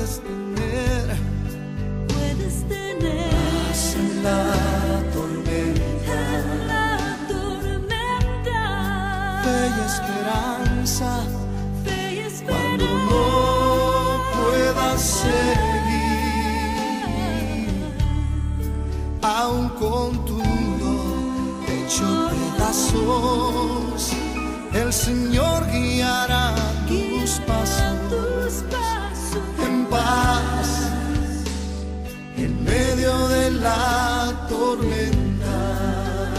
puedes tener paz en la tormenta, fe y esperanza, cuando no puedas seguir, aun con tu mundo hecho pedazos, el Señor guiará tus pasos en paz en medio de la tormenta.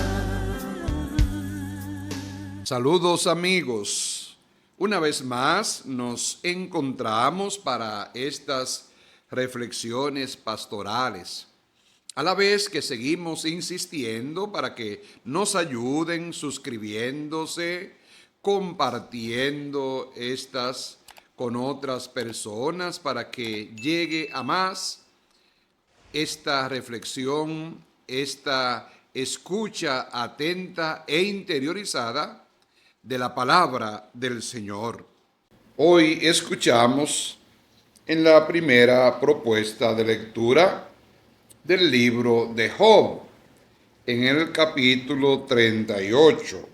Saludos amigos, una vez más nos encontramos para estas reflexiones pastorales, a la vez que seguimos insistiendo para que nos ayuden suscribiéndose, compartiendo estas con otras personas para que llegue a más esta reflexión, esta escucha atenta e interiorizada de la palabra del Señor. Hoy escuchamos en la primera propuesta de lectura del libro de Job, en el capítulo 38.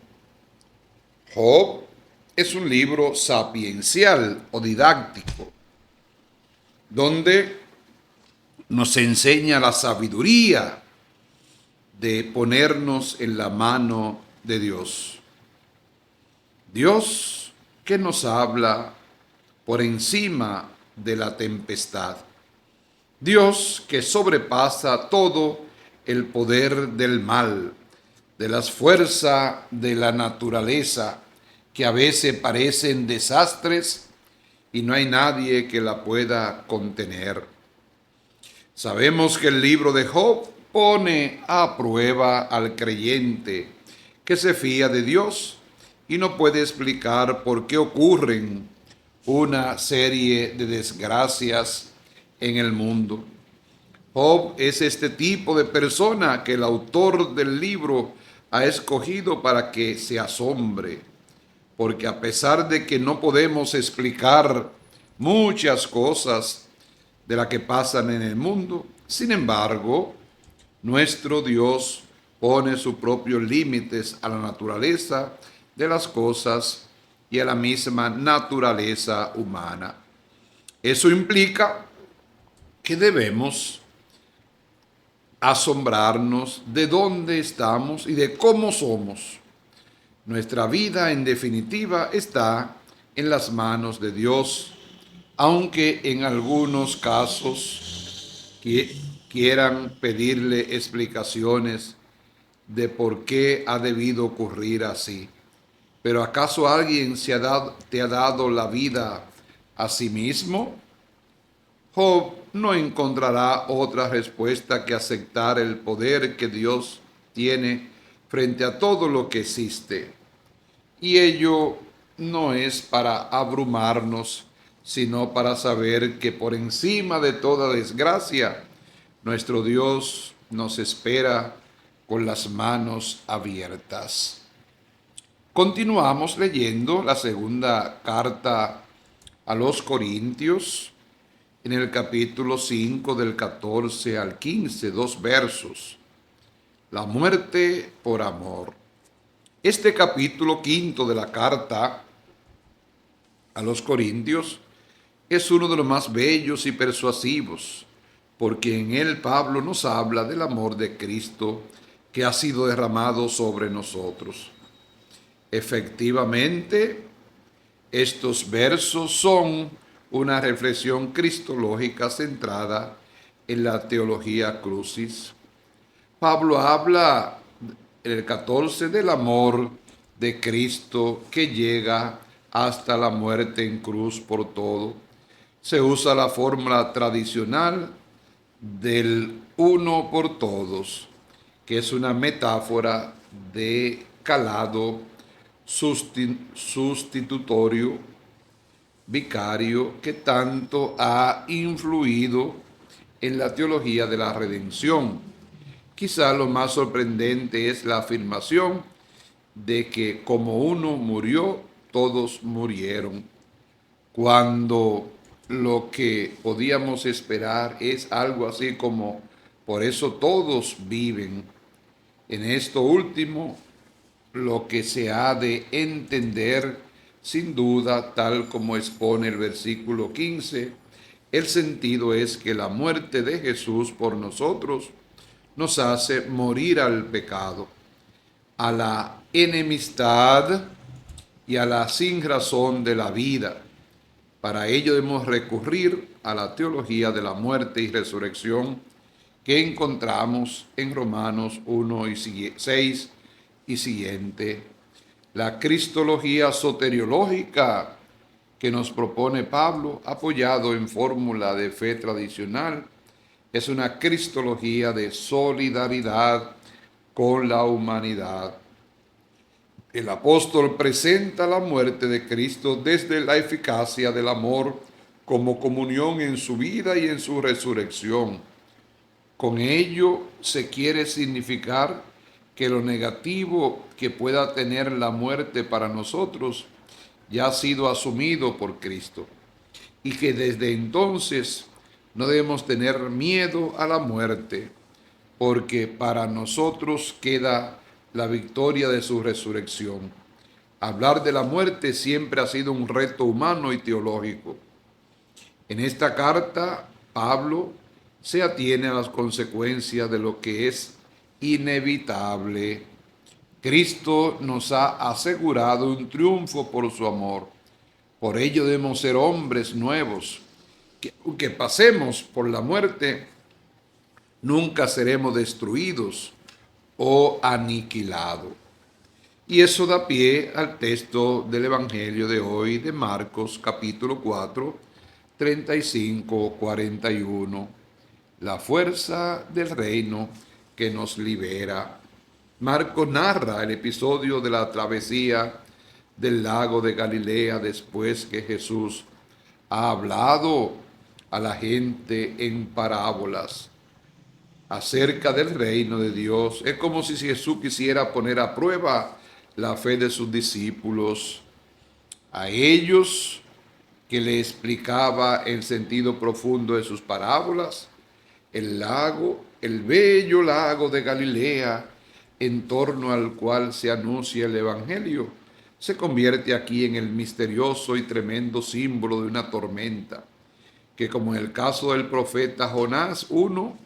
Job es un libro sapiencial o didáctico, donde nos enseña la sabiduría de ponernos en la mano de Dios. Dios que nos habla por encima de la tempestad. Dios que sobrepasa todo el poder del mal, de las fuerzas de la naturaleza, que a veces parecen desastres y no hay nadie que la pueda contener. Sabemos que el libro de Job pone a prueba al creyente que se fía de Dios y no puede explicar por qué ocurren una serie de desgracias en el mundo. Job es este tipo de persona que el autor del libro ha escogido para que se asombre, porque a pesar de que no podemos explicar muchas cosas de las que pasan en el mundo, sin embargo, nuestro Dios pone sus propios límites a la naturaleza de las cosas y a la misma naturaleza humana. Eso implica que debemos asombrarnos de dónde estamos y de cómo somos. Nuestra vida, en definitiva, está en las manos de Dios, aunque en algunos casos quieran pedirle explicaciones de por qué ha debido ocurrir así. ¿Pero acaso alguien te ha dado la vida a sí mismo? Job no encontrará otra respuesta que aceptar el poder que Dios tiene frente a todo lo que existe. Y ello no es para abrumarnos, sino para saber que por encima de toda desgracia, nuestro Dios nos espera con las manos abiertas. Continuamos leyendo la segunda carta a los Corintios, en el capítulo 5 del 14 al 15, 2 versos. La muerte por amor. Este capítulo 5 de la carta a los Corintios es uno de los más bellos y persuasivos, porque en él Pablo nos habla del amor de Cristo que ha sido derramado sobre nosotros. Efectivamente, estos versos son una reflexión cristológica centrada en la teología crucis. Pablo habla en el 14 del amor de Cristo que llega hasta la muerte en cruz por todo. Se usa la fórmula tradicional del uno por todos, que es una metáfora de calado sustitutorio, vicario, que tanto ha influido en la teología de la redención. Quizá lo más sorprendente es la afirmación de que como uno murió, todos murieron, cuando lo que podíamos esperar es algo así como, por eso todos viven. En esto último, lo que se ha de entender, sin duda, tal como expone el versículo 15, el sentido es que la muerte de Jesús por nosotros nos hace morir al pecado, a la enemistad y a la sinrazón de la vida. Para ello debemos recurrir a la teología de la muerte y resurrección que encontramos en Romanos 1 y 6 y siguiente. La cristología soteriológica que nos propone Pablo, apoyado en fórmula de fe tradicional, es una cristología de solidaridad con la humanidad. El apóstol presenta la muerte de Cristo desde la eficacia del amor como comunión en su vida y en su resurrección. Con ello se quiere significar que lo negativo que pueda tener la muerte para nosotros ya ha sido asumido por Cristo y que desde entonces no debemos tener miedo a la muerte, porque para nosotros queda la victoria de su resurrección. Hablar de la muerte siempre ha sido un reto humano y teológico. En esta carta, Pablo se atiene a las consecuencias de lo que es inevitable. Cristo nos ha asegurado un triunfo por su amor. Por ello debemos ser hombres nuevos, que aunque pasemos por la muerte, nunca seremos destruidos o aniquilados. Y eso da pie al texto del Evangelio de hoy de Marcos capítulo 4, 35-41. La fuerza del reino que nos libera. Marcos narra el episodio de la travesía del lago de Galilea después que Jesús ha hablado a la gente en parábolas acerca del reino de Dios. Es como si Jesús quisiera poner a prueba la fe de sus discípulos, a ellos que le explicaba el sentido profundo de sus parábolas. El lago, el bello lago de Galilea, en torno al cual se anuncia el Evangelio, se convierte aquí en el misterioso y tremendo símbolo de una tormenta, que como en el caso del profeta Jonás 1,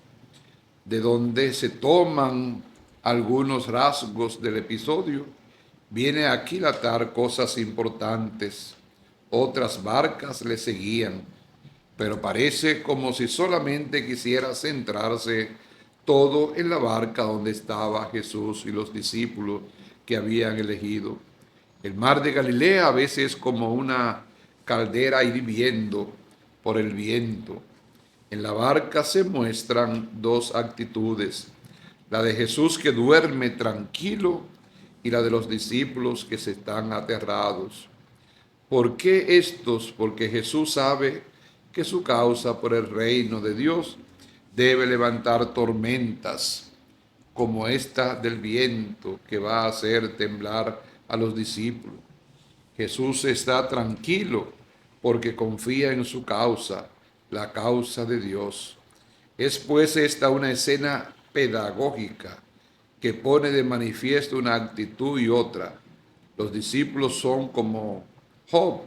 de donde se toman algunos rasgos del episodio, viene a aquilatar cosas importantes. Otras barcas le seguían, pero parece como si solamente quisiera centrarse todo en la barca donde estaba Jesús y los discípulos que habían elegido. El mar de Galilea a veces es como una caldera hirviendo por el viento. En la barca se muestran dos actitudes, la de Jesús que duerme tranquilo y la de los discípulos que se están aterrados. ¿Por qué estos? Porque Jesús sabe que su causa por el reino de Dios debe levantar tormentas como esta del viento que va a hacer temblar a los discípulos. Jesús está tranquilo porque confía en su causa, la causa de Dios. Es pues esta una escena pedagógica que pone de manifiesto una actitud y otra. Los discípulos son como Job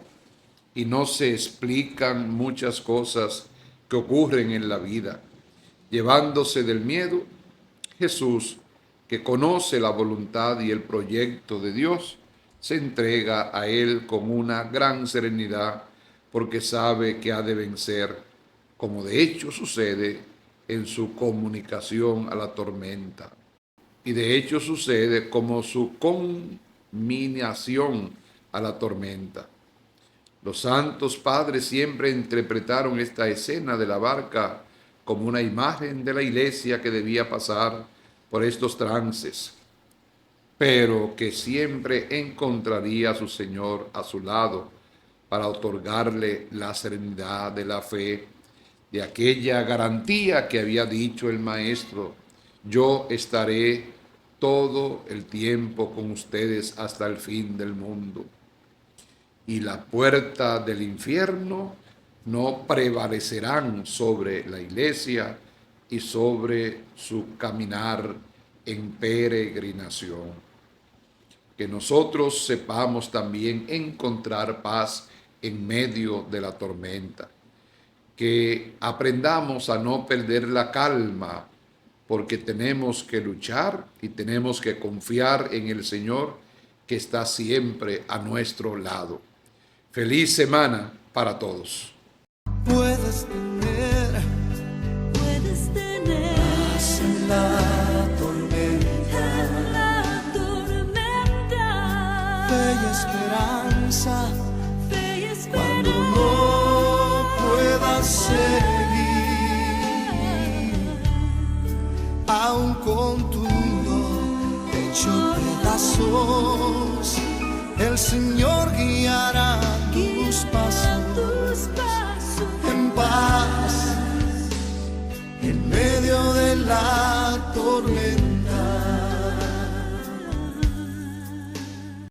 y no se explican muchas cosas que ocurren en la vida. Llevándose del miedo, Jesús, que conoce la voluntad y el proyecto de Dios, se entrega a él con una gran serenidad porque sabe que ha de vencer, como de hecho sucede en su comunicación a la tormenta. Y de hecho sucede como su conminación a la tormenta. Los santos padres siempre interpretaron esta escena de la barca como una imagen de la iglesia que debía pasar por estos trances, pero que siempre encontraría a su Señor a su lado para otorgarle la serenidad de la fe, de aquella garantía que había dicho el Maestro: yo estaré todo el tiempo con ustedes hasta el fin del mundo. Y la puerta del infierno no prevalecerán sobre la iglesia y sobre su caminar en peregrinación. Que nosotros sepamos también encontrar paz en medio de la tormenta. Que aprendamos a no perder la calma, porque tenemos que luchar y tenemos que confiar en el Señor, que está siempre a nuestro lado. Feliz semana para todos. Puedes tener paz en la tormenta, fe y esperanza, cuando no puedas seguir, aun con tu mundo hecho pedazos, el Señor guiará tus pasos en paz en medio de la tormenta.